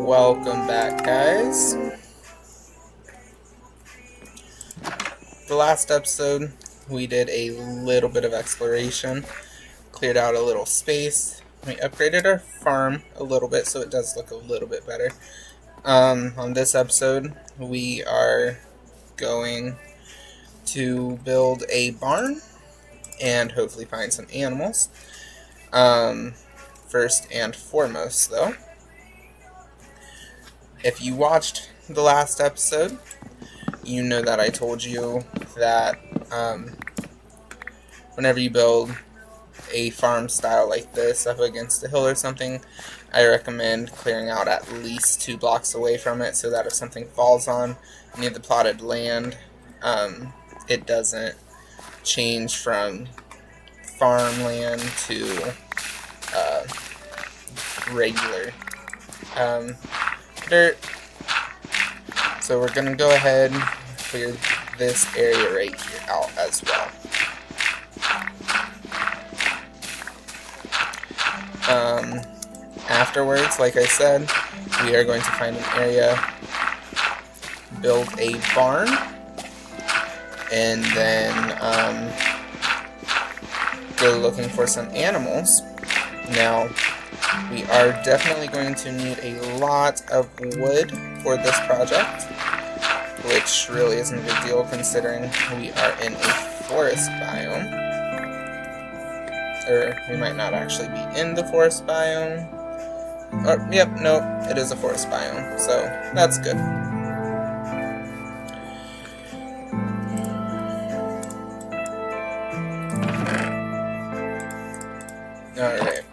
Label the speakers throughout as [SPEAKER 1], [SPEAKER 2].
[SPEAKER 1] Welcome back, guys. The last episode, we did a little bit of exploration, cleared out a little space. We upgraded our farm a little bit, so it does look a little bit better. On this episode, we are going to build a barn and hopefully find some animals. First and foremost, though, if you watched the last episode, you know that I told you that whenever you build a farm style like this up against a hill or something, I recommend clearing out at least 2 blocks away from it so that if something falls on any of the plotted land, it doesn't change from farmland to regular dirt. So we're going to go ahead and clear this area right here out as well. Afterwards, like I said, we are going to find an area, build a barn, and then go looking for some animals. Now, we are definitely going to need a lot of wood for this project, which really isn't a big deal considering we are in a forest biome. Or we might not actually be in the forest biome. Oh, yep, nope, it is a forest biome, so that's good. Alright.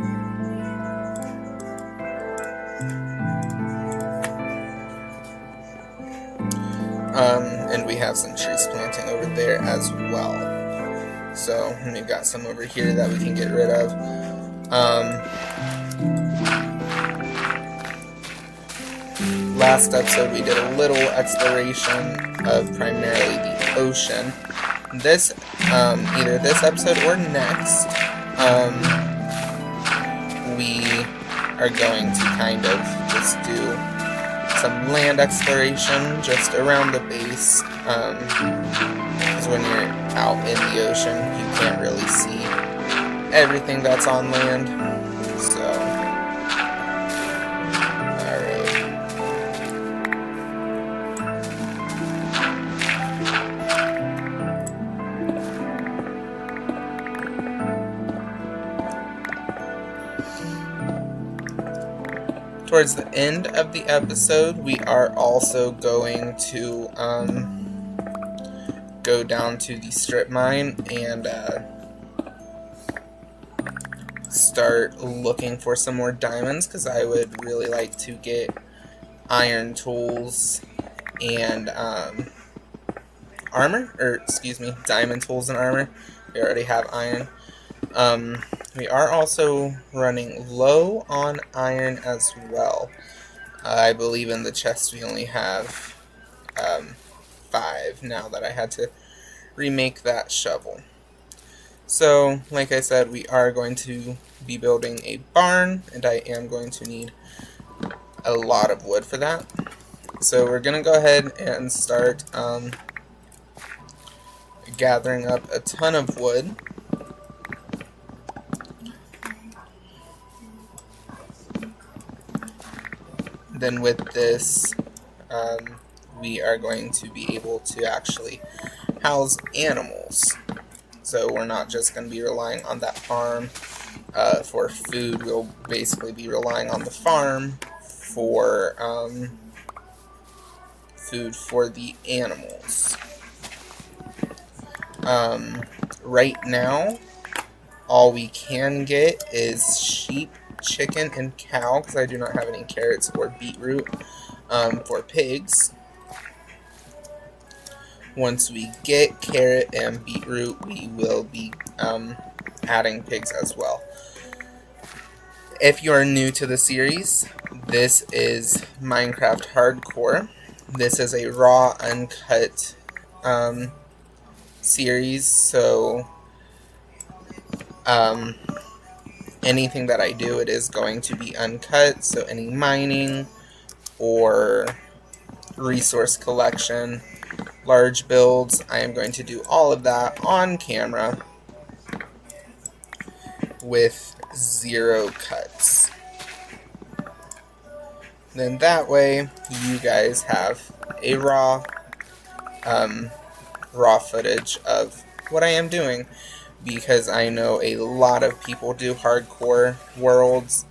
[SPEAKER 1] And we have some trees planting over there as well. So we've got some over here that we can get rid of. Last episode we did a little exploration of primarily the ocean. This, either this episode or next, we are going to kind of just do some land exploration just around the base, because when you're out in the ocean you can't really see everything that's on land. So towards the end of the episode, we are also going to go down to the strip mine and start looking for some more diamonds, because I would really like to get iron tools and armor, or excuse me, diamond tools and armor. We already have iron. We are also running low on iron as well. I believe in the chest we only have 5 now that I had to remake that shovel. So, like I said, we are going to be building a barn, and I am going to need a lot of wood for that. So we're going to go ahead and start gathering up a ton of wood. Then with this, we are going to be able to actually house animals. So we're not just going to be relying on that farm for food. We'll basically be relying on the farm for food for the animals. Right now, all we can get is sheep, chicken, and cow, because I do not have any carrots or beetroot for pigs. Once we get carrot and beetroot, we will be adding pigs as well. If you are new to the series, this is Minecraft Hardcore. This is a raw, uncut series, so anything that I do, it is going to be uncut, so any mining or resource collection, large builds. I am going to do all of that on camera with 0 cuts. Then that way you guys have a raw footage of what I am doing, because I know a lot of people do hardcore worlds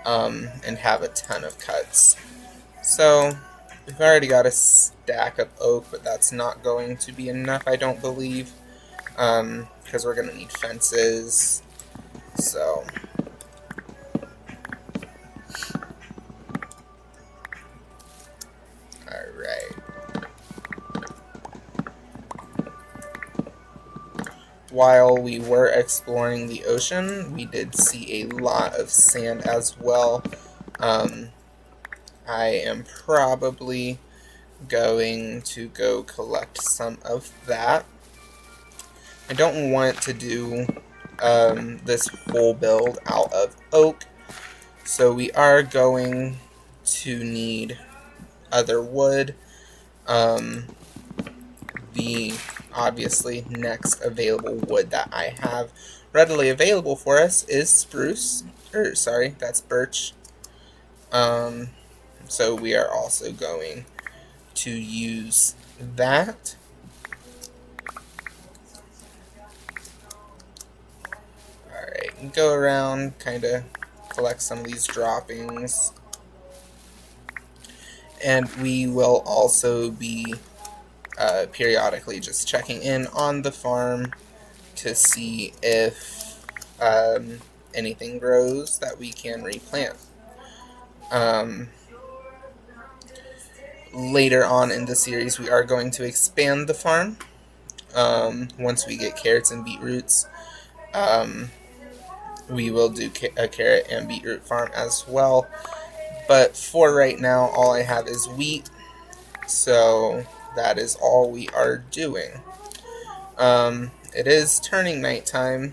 [SPEAKER 1] and have a ton of cuts. So we've already got a stack of oak, but that's not going to be enough, I don't believe, because we're going to need fences. So while we were exploring the ocean, we did see a lot of sand as well. I am probably going to go collect some of that. I don't want to do this whole build out of oak, so we are going to need other wood. The obviously next available wood that I have readily available for us is spruce, or sorry, that's birch. So we are also going to use that. Alright, go around, kind of collect some of these droppings. And we will also be periodically just checking in on the farm to see if anything grows that we can replant. Later on in the series, we are going to expand the farm. Once we get carrots and beetroots, we will do a carrot and beetroot farm as well. But for right now, all I have is wheat, so that is all we are doing. It is turning nighttime,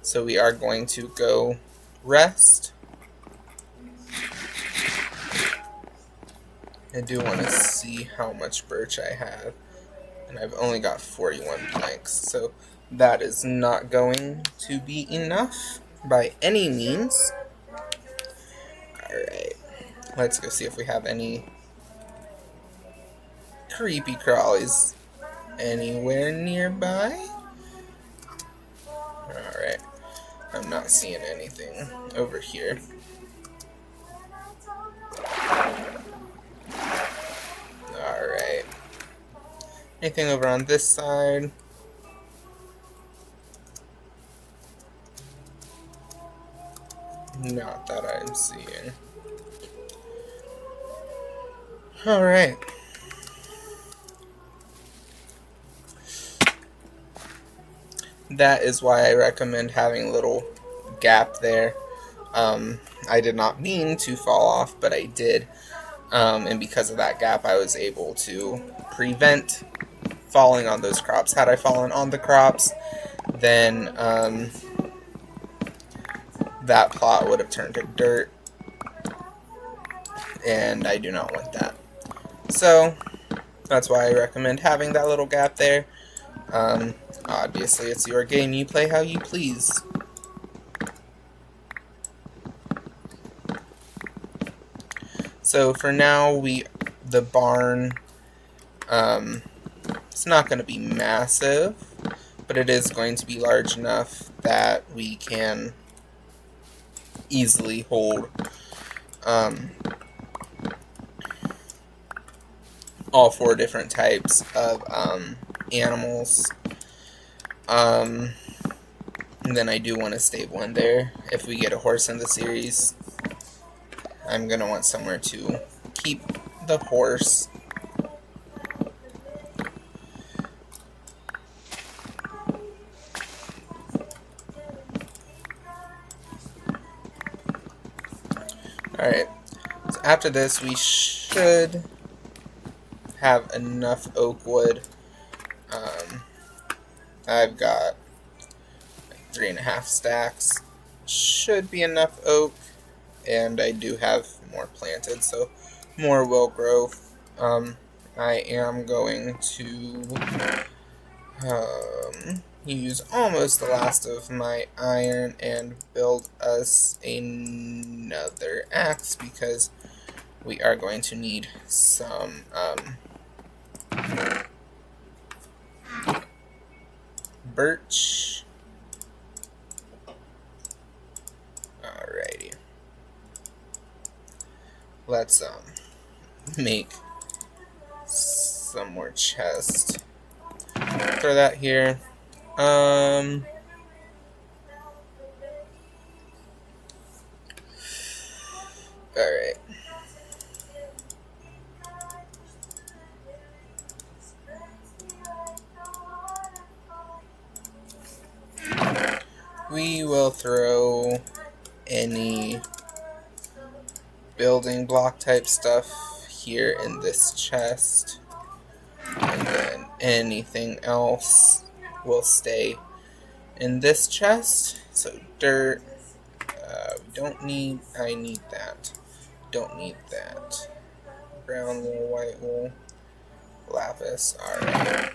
[SPEAKER 1] so we are going to go rest. I do want to see how much birch I have, and I've only got 41 planks, so that is not going to be enough by any means. Alright, let's go see if we have any creepy crawlies anywhere nearby. Alright, I'm not seeing anything over here. Alright, anything over on this side? Not that I'm seeing. Alright. That is why I recommend having a little gap there. I did not mean to fall off, but I did. And because of that gap, I was able to prevent falling on those crops. Had I fallen on the crops, then that plot would have turned to dirt, and I do not want that. So that's why I recommend having that little gap there. Obviously, it's your game. You play how you please. So for now, the barn, it's not going to be massive, but it is going to be large enough that we can easily hold all 4 different types of animals. And then I do want a stable in there. If we get a horse in the series, I'm going to want somewhere to keep the horse. Alright, so after this we should have enough oak wood. I've got like 3.5 stacks. Should be enough oak, and I do have more planted, so more will grow. I am going to use almost the last of my iron and build us another axe, because we are going to need some birch. Alrighty. Let's make some more chests. Throw that here. Alright. We will throw any building block type stuff here in this chest, and then anything else will stay in this chest. So dirt, we don't need, I need that, don't need that. Brown wool, white wool, lapis, alright.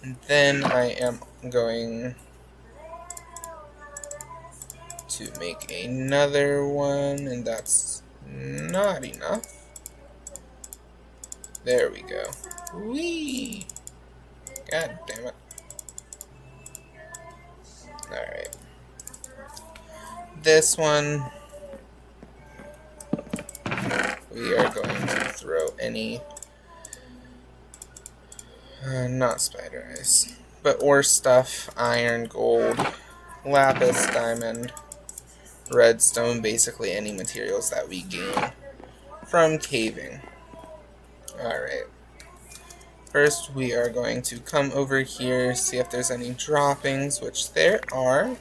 [SPEAKER 1] And then I am going to make another one, and that's not enough. There we go. Whee! God damn it. Alright. This one, we are going to throw any, not spider eyes, but ore stuff, iron, gold, lapis, diamond, redstone, basically any materials that we gain from caving. Alright. First, we are going to come over here, see if there's any droppings, which there are,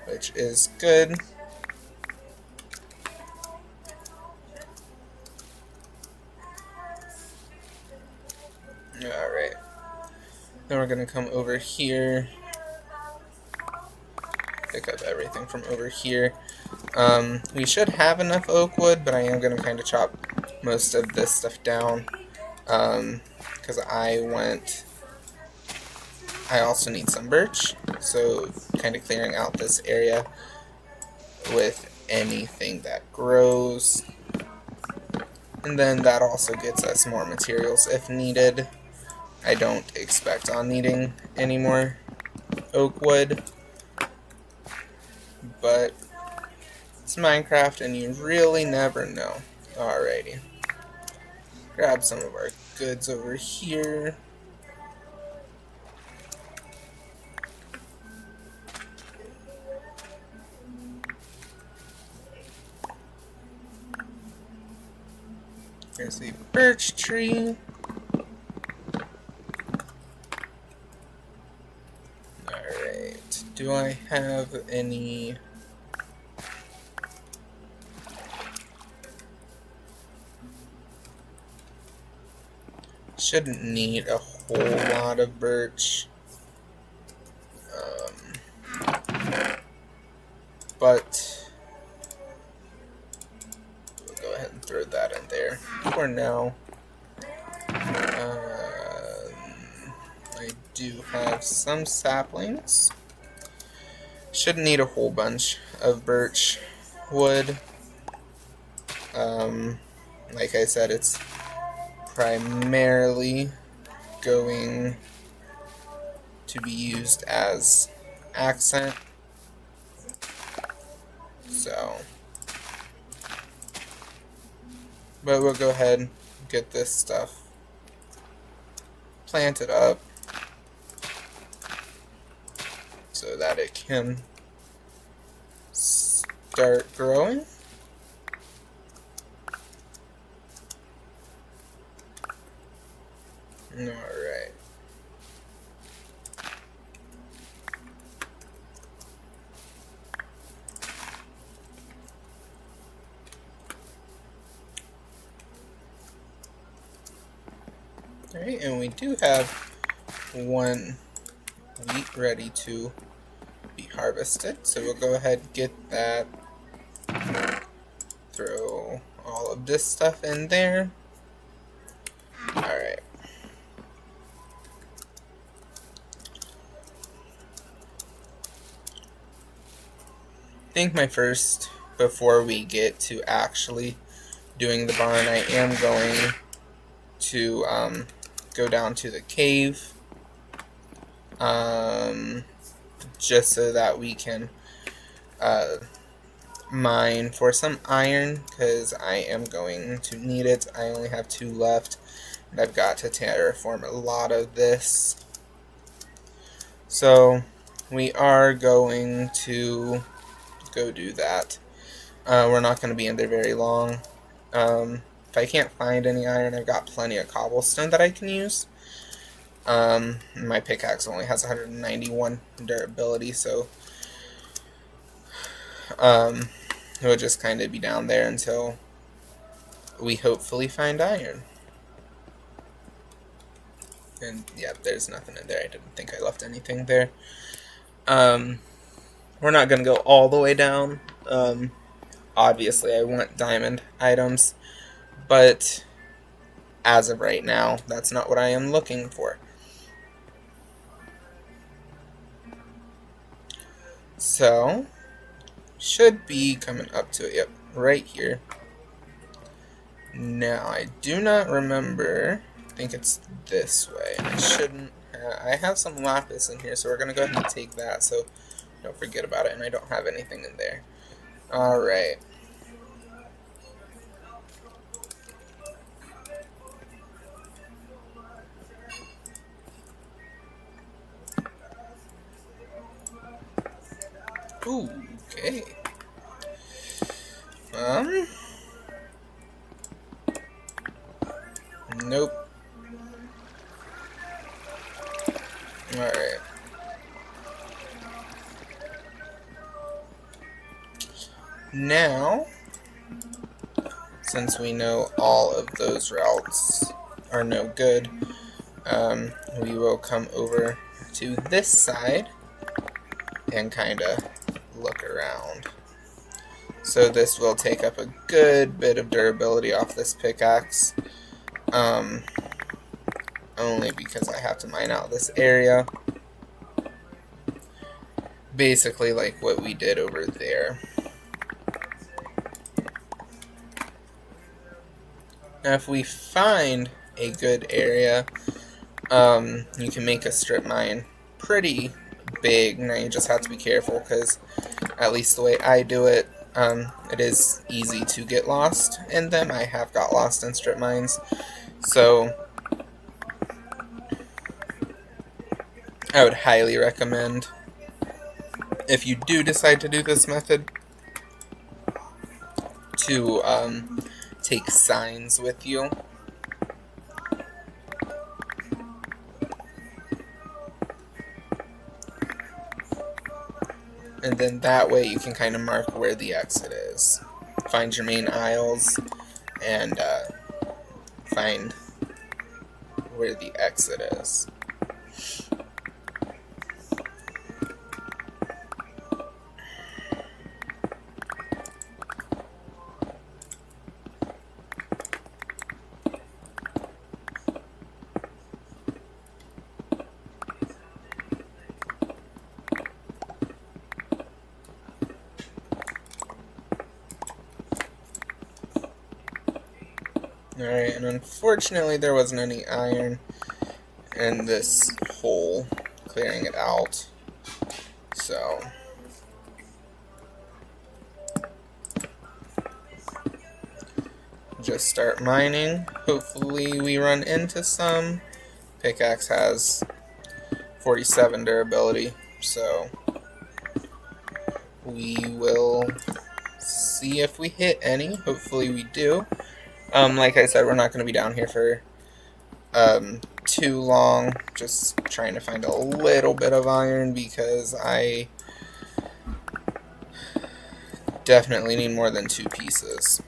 [SPEAKER 1] which is good. Alright. Then we're going to come over here, pick up everything from over here. We should have enough oak wood, but I am going to kind of chop most of this stuff down, because I also need some birch, so kind of clearing out this area with anything that grows. And then that also gets us more materials if needed. I don't expect on needing any more oak wood, but it's Minecraft and you really never know. Alrighty. Grab some of our goods over here. Here's the birch tree. Alright, do I have any... Shouldn't need a whole lot of birch. But we'll go ahead and throw that in there for now. I do have some saplings. Shouldn't need a whole bunch of birch wood. Like I said, it's primarily going to be used as accent. So, but we'll go ahead and get this stuff planted up so that it can start growing. Alright. Alright, and we do have one wheat ready to be harvested, so we'll go ahead and get that Throw all of this stuff in there. Alright. I think before we get to actually doing the barn, I am going to go down to the cave, just so that we can mine for some iron, because I am going to need it. I only have 2 left, and I've got to terraform a lot of this. So we are going to go do that. We're not going to be in there very long. If I can't find any iron, I've got plenty of cobblestone that I can use. My pickaxe only has 191 durability, so it will just kind of be down there until we hopefully find iron. And yeah, there's nothing in there. I didn't think I left anything there. We're not going to go all the way down. Obviously, I want diamond items, but as of right now, that's not what I am looking for. So, should be coming up to it. Yep, right here. Now, I do not remember. I think it's this way. I shouldn't. I have some lapis in here, so we're going to go ahead and take that so don't forget about it, and I don't have anything in there. Alright. Ooh, okay. Nope. Alright. Now, since we know all of those routes are no good, we will come over to this side and kind of look around. So this will take up a good bit of durability off this pickaxe, only because I have to mine out this area, basically like what we did over there. Now if we find a good area, you can make a strip mine pretty big. Now you just have to be careful, because at least the way I do it, it is easy to get lost in them. I have got lost in strip mines, so I would highly recommend, if you do decide to do this method, to take signs with you. And then that way you can kind of mark where the exit is. Find your main aisles and find where the exit is. Alright, and unfortunately there wasn't any iron in this hole, clearing it out. So just start mining. Hopefully we run into some. Pickaxe has 47 durability, so we will see if we hit any. Hopefully we do. Like I said, we're not going to be down here for too long. Just trying to find a little bit of iron, because I definitely need more than 2 pieces.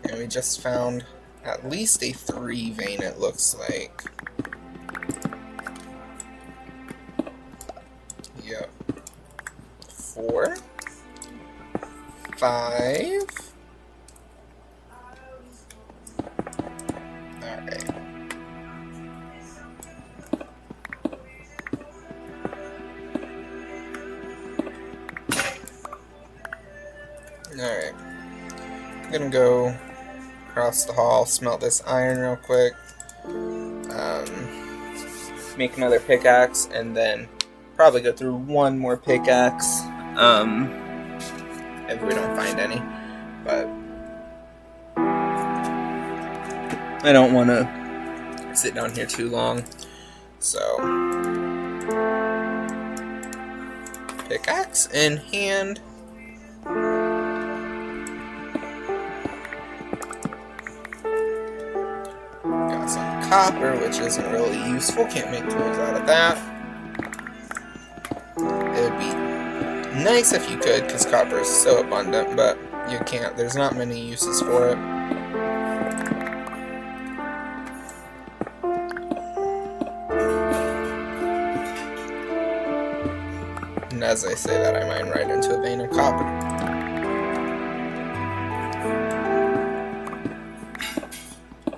[SPEAKER 1] And we just found at least a 3 vein, it looks like. Yep. 4. 5. Alright. Alright. I'm gonna go across the hall, smelt this iron real quick, make another pickaxe, and then probably go through one more pickaxe if we don't find any. But I don't want to sit down here too long, so pickaxe in hand. Got some copper, which isn't really useful. Can't make tools out of that. It'd be nice if you could, because copper is so abundant, but you can't. There's not many uses for it. And as I say that, I mine right into a vein of copper.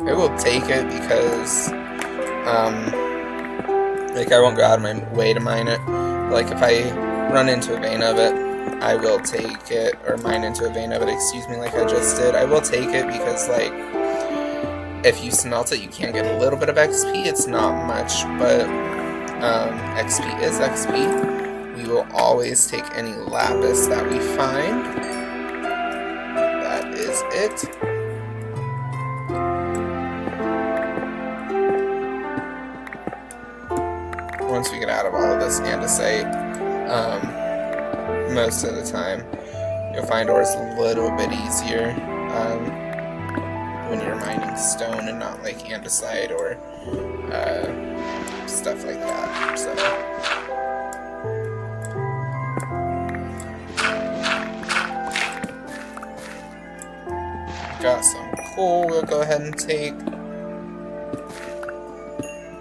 [SPEAKER 1] I will take it because, like, I won't go out of my way to mine it. Like, if I run into a vein of it, I will take it, or mine into a vein of it, excuse me, like I just did. I will take it because, like, if you smelt it, you can get a little bit of XP. It's not much, but XP is XP. We will always take any lapis that we find. That is it. Once we get out of all of this andesite, most of the time you'll find ores a little bit easier when you're mining stone and not like andesite or stuff like that. So got some coal we'll go ahead and take.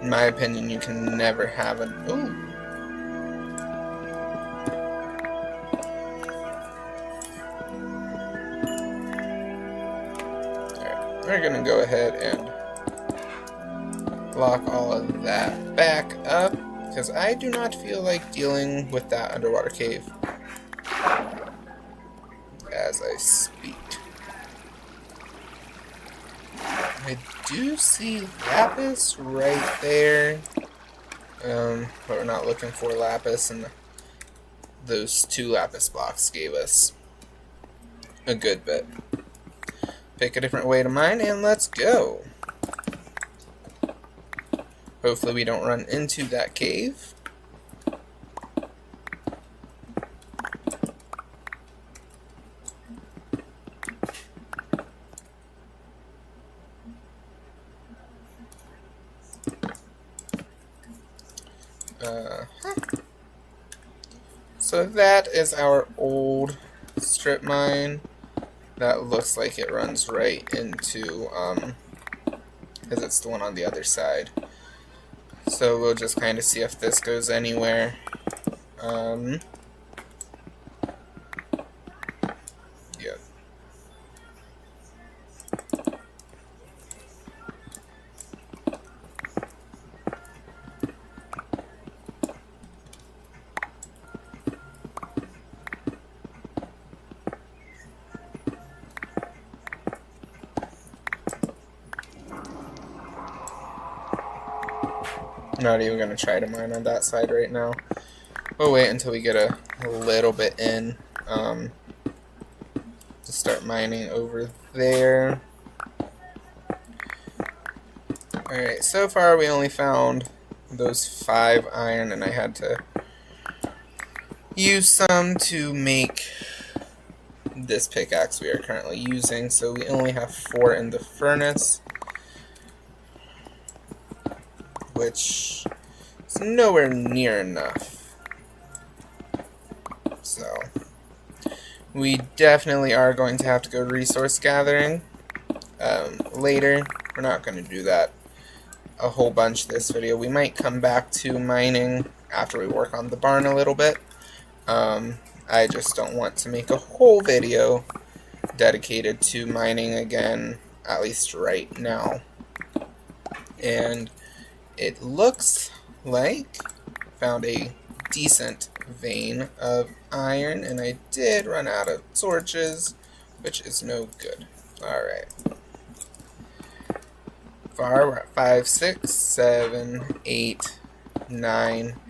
[SPEAKER 1] In my opinion, you can never have an... Ooh. Alright, we're gonna go ahead and lock all of that back up, because I do not feel like dealing with that underwater cave as I speak. I do see lapis right there, but we're not looking for lapis, and those 2 lapis blocks gave us a good bit. Pick a different way to mine, and let's go. Hopefully we don't run into that cave. So that is our old strip mine. That looks like it runs right into, because it's the one on the other side. So we'll just kind of see if this goes anywhere. Yeah. Not even going to try to mine on that side right now. We'll wait until we get a little bit in to start mining over there. Alright, so far we only found those 5 iron, and I had to use some to make this pickaxe we are currently using, so we only have 4 in the furnace, which is nowhere near enough. So we definitely are going to have to go resource gathering later. We're not going to do that a whole bunch this video. We might come back to mining after we work on the barn a little bit. I just don't want to make a whole video dedicated to mining again, at least right now. And it looks like I found a decent vein of iron, and I did run out of torches, which is no good. Alright. We're at 5, 6, 7, 8, 9,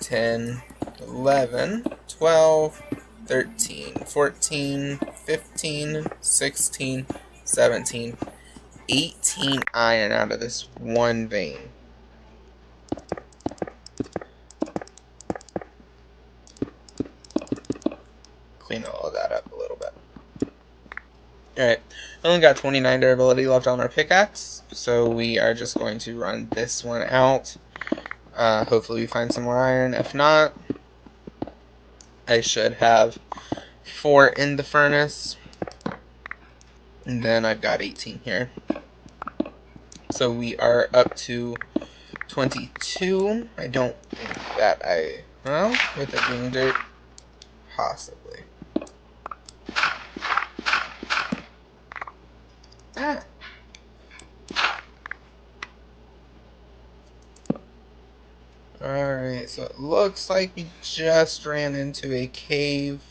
[SPEAKER 1] 10, 11, 12, 13, 14, 15, 16, 17, 18 iron out of this one vein. Clean all of that up a little bit. Alright, only got 29 durability left on our pickaxe, so we are just going to run this one out. Hopefully we find some more iron. If not, I should have 4 in the furnace, and then I've got 18 here. So we are up to 22. I don't think that well, with it being dirt, possibly. Ah. Alright, so it looks like we just ran into a cave.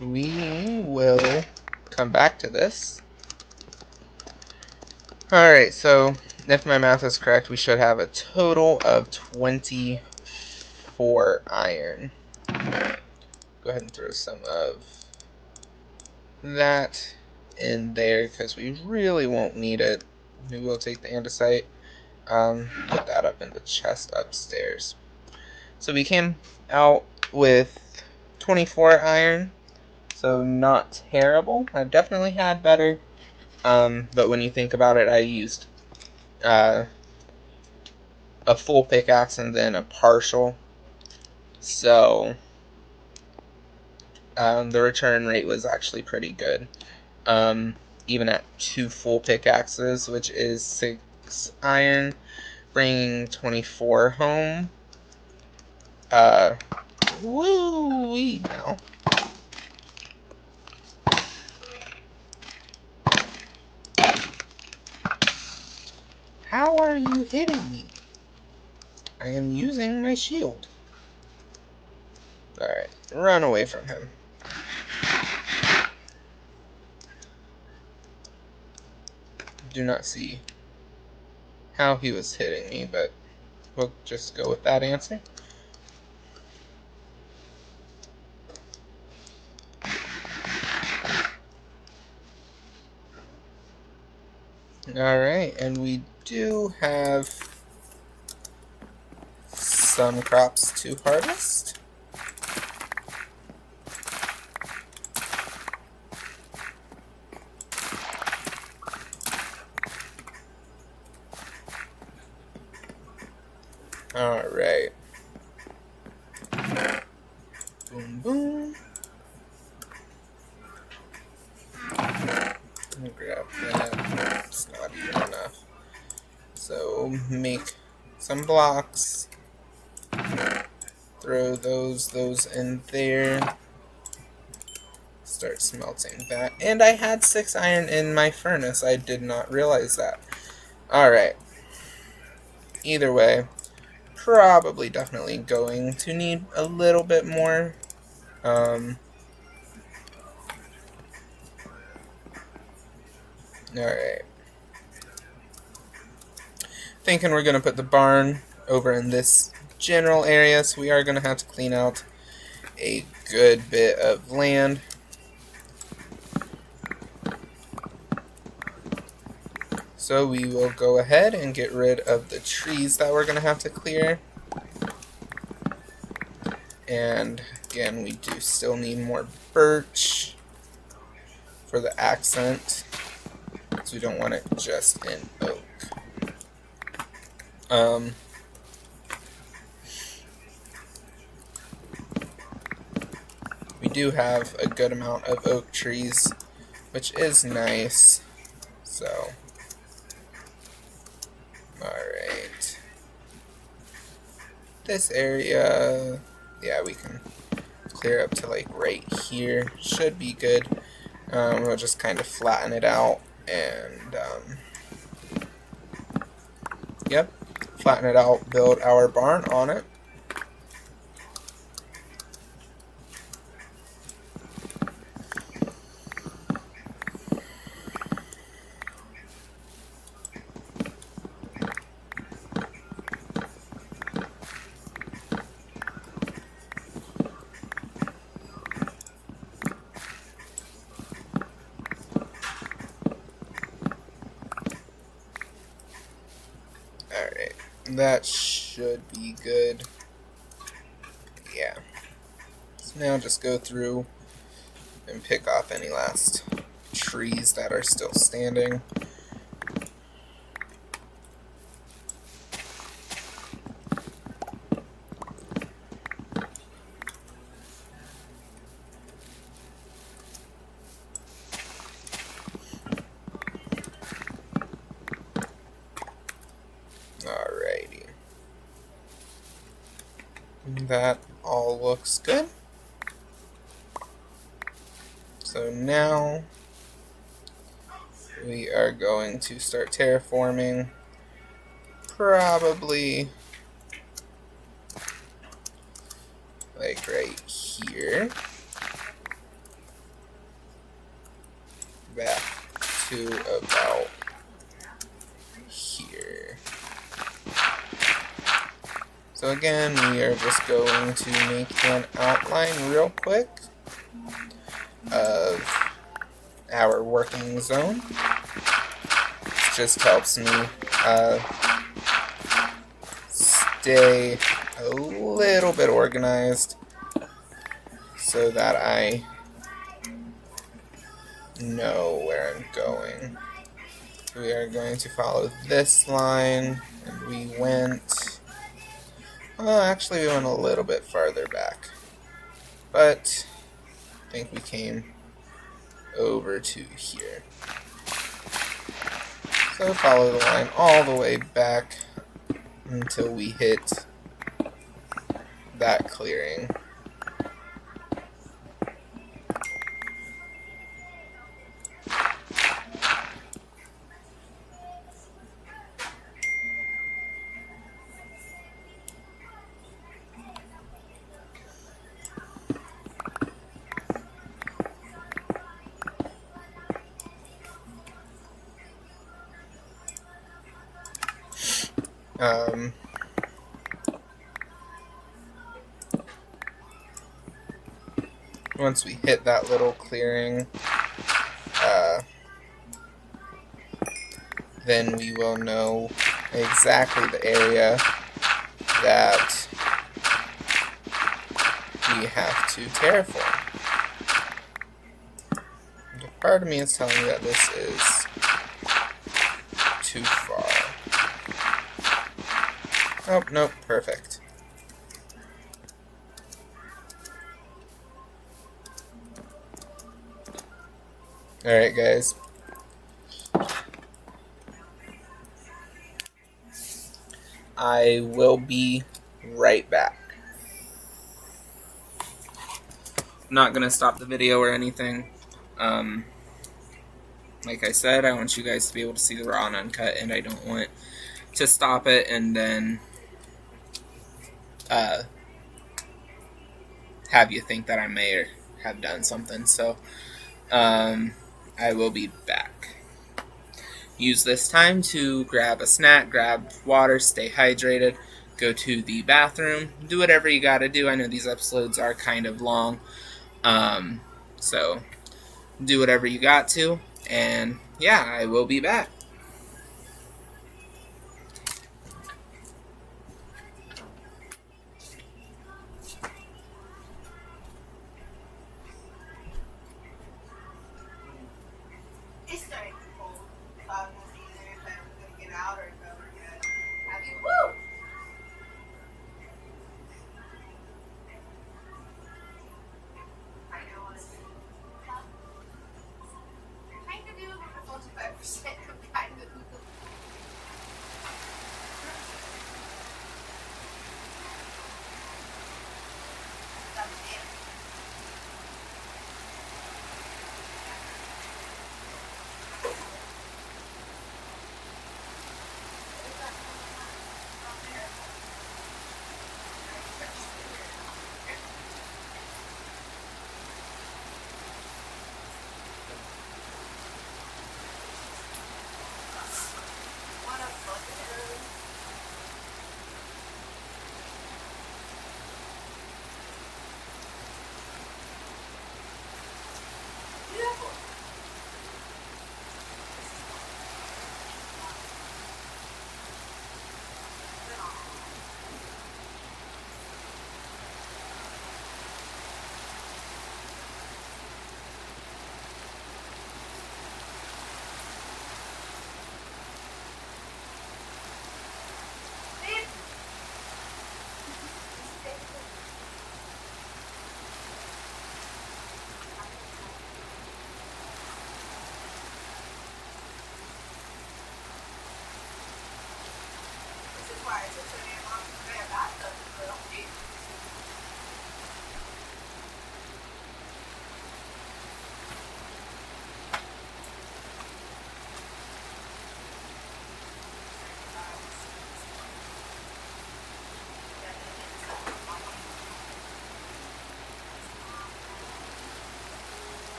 [SPEAKER 1] We will come back to this. Alright, so if my math is correct, we should have a total of 24 iron. Go ahead and throw some of that in there because we really won't need it. We will take the andesite, put that up in the chest upstairs. So we came out with 24 iron, so not terrible. I've definitely had better, but when you think about it, I used a full pickaxe and then a partial, so the return rate was actually pretty good. Even at 2 full pickaxes, which is 6 iron, bringing 24 home. Woo-wee now. How are you hitting me? I am using my shield. Alright, run away from him. Do not see how he was hitting me, but we'll just go with that answer. Alright, and we do have some crops to harvest. Alright. Boom, boom. Let me grab that. It's not even enough. So, make some blocks. Throw those in there. Start smelting that. And I had 6 iron in my furnace. I did not realize that. Alright. Either way, probably definitely going to need a little bit more. Alright. Thinking we're going to put the barn over in this general area, so we are going to have to clean out a good bit of land. So we will go ahead and get rid of the trees that we're going to have to clear. And again, we do still need more birch for the accent, so we don't want it just in oak. We do have a good amount of oak trees, which is nice. So, alright. This area, yeah, we can clear up to like right here. Should be good. We'll just kind of flatten it out and, yep, flatten it out, build our barn on it. Alright, that should be good. Yeah. So now just go through and pick off any last trees that are still standing. Alrighty. That all looks good. So now we are going to start terraforming, probably like right here, back to about here. So again, we are just going to make an outline real quick of our working zone. This just helps me stay a little bit organized so that I know where I'm going. We are going to follow this line, and we went, well, actually we went a little bit farther back, but I think we came over to here. So follow the line all the way back until we hit that clearing. Once we hit that little clearing, then we will know exactly the area that we have to terraform. Part of me is telling me that this is too far. Oh, nope, perfect. Alright, guys. I will be right back. I'm not gonna stop the video or anything. Like I said, I want you guys to be able to see the raw and uncut, and I don't want to stop it and then have you think that I may have done something. So I will be back. Use this time to grab a snack, grab water, stay hydrated, go to the bathroom, do whatever you gotta do. I know these episodes are kind of long, so do whatever you got to, and yeah, I will be back.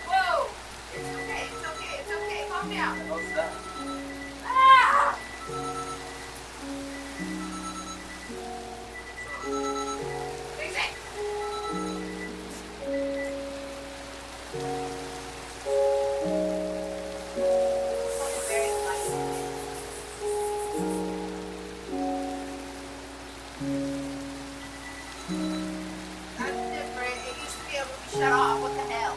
[SPEAKER 2] Whoa! It's okay. Calm down. What's that? Ah! Fix it! That's different. It used to be able to be shut off. What the hell?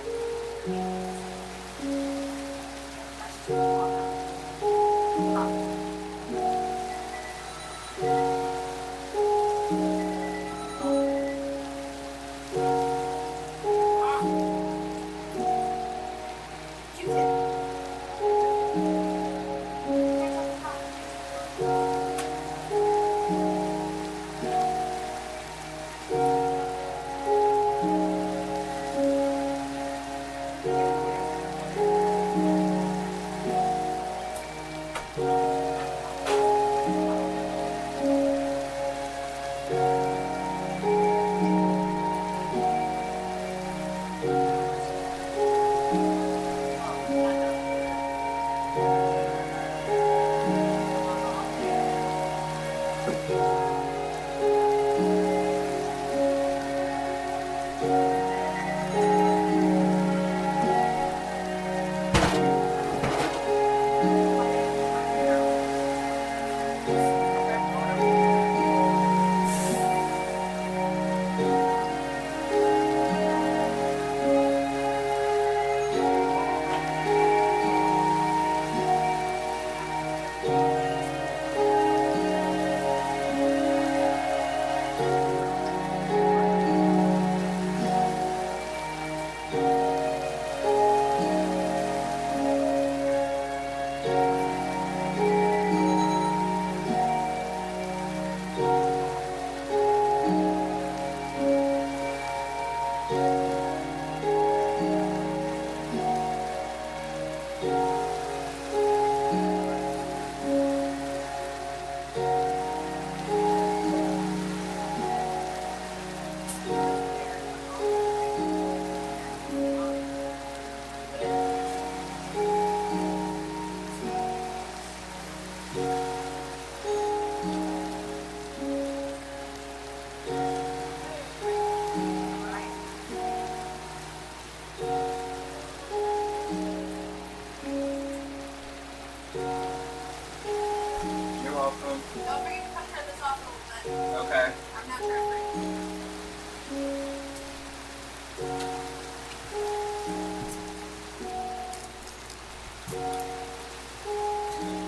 [SPEAKER 1] You're welcome.
[SPEAKER 2] Don't forget to come turn this off a little bit.
[SPEAKER 1] Okay.
[SPEAKER 2] I'm not turning.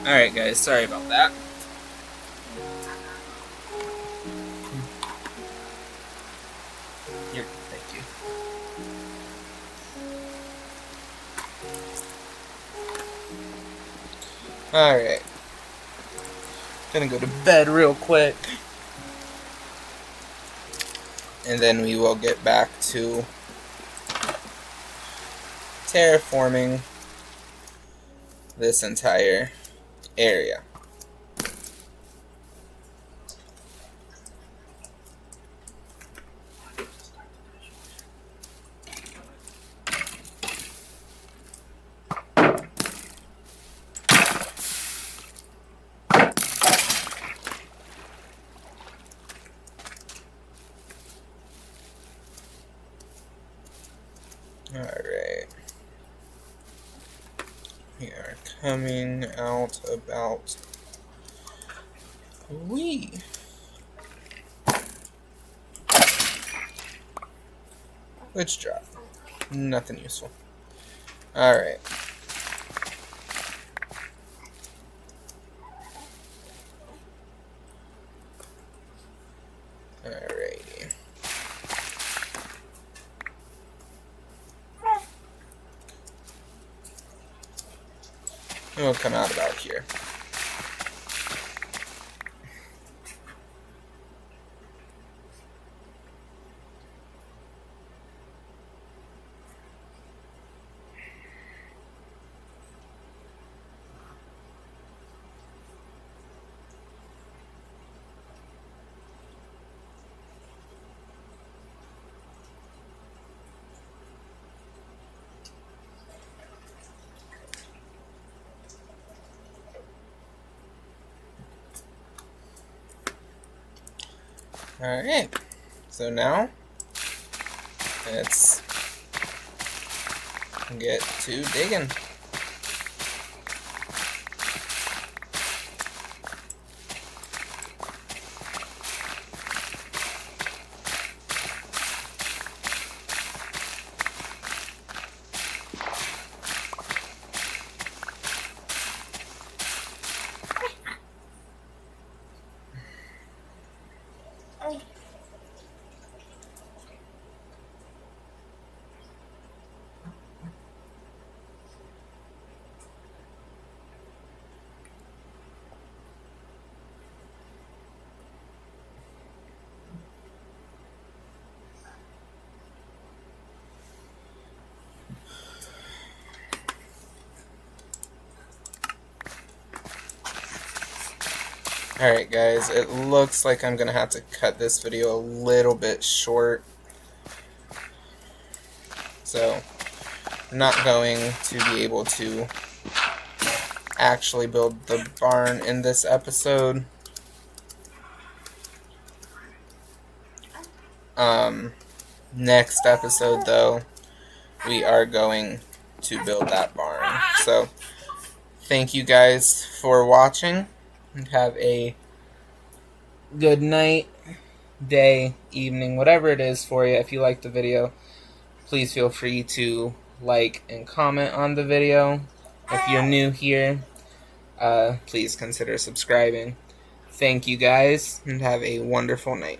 [SPEAKER 1] Alright guys, sorry about that. Thank you. Alright. Gonna go to bed real quick. And then we will get back to terraforming this entire area. Alright. We are coming out about Which drop? Nothing useful. Alright. Alrighty. And we'll come out about here. Alright, so now let's get to digging. Alright guys, it looks like I'm gonna have to cut this video a little bit short. So, I'm not going to be able to actually build the barn in this episode. Next episode though, we are going to build that barn. So, thank you guys for watching, and have a good night, day, evening, whatever it is for you. If you like the video, please feel free to like and comment on the video. If you're new here, please consider subscribing. Thank you guys, and have a wonderful night.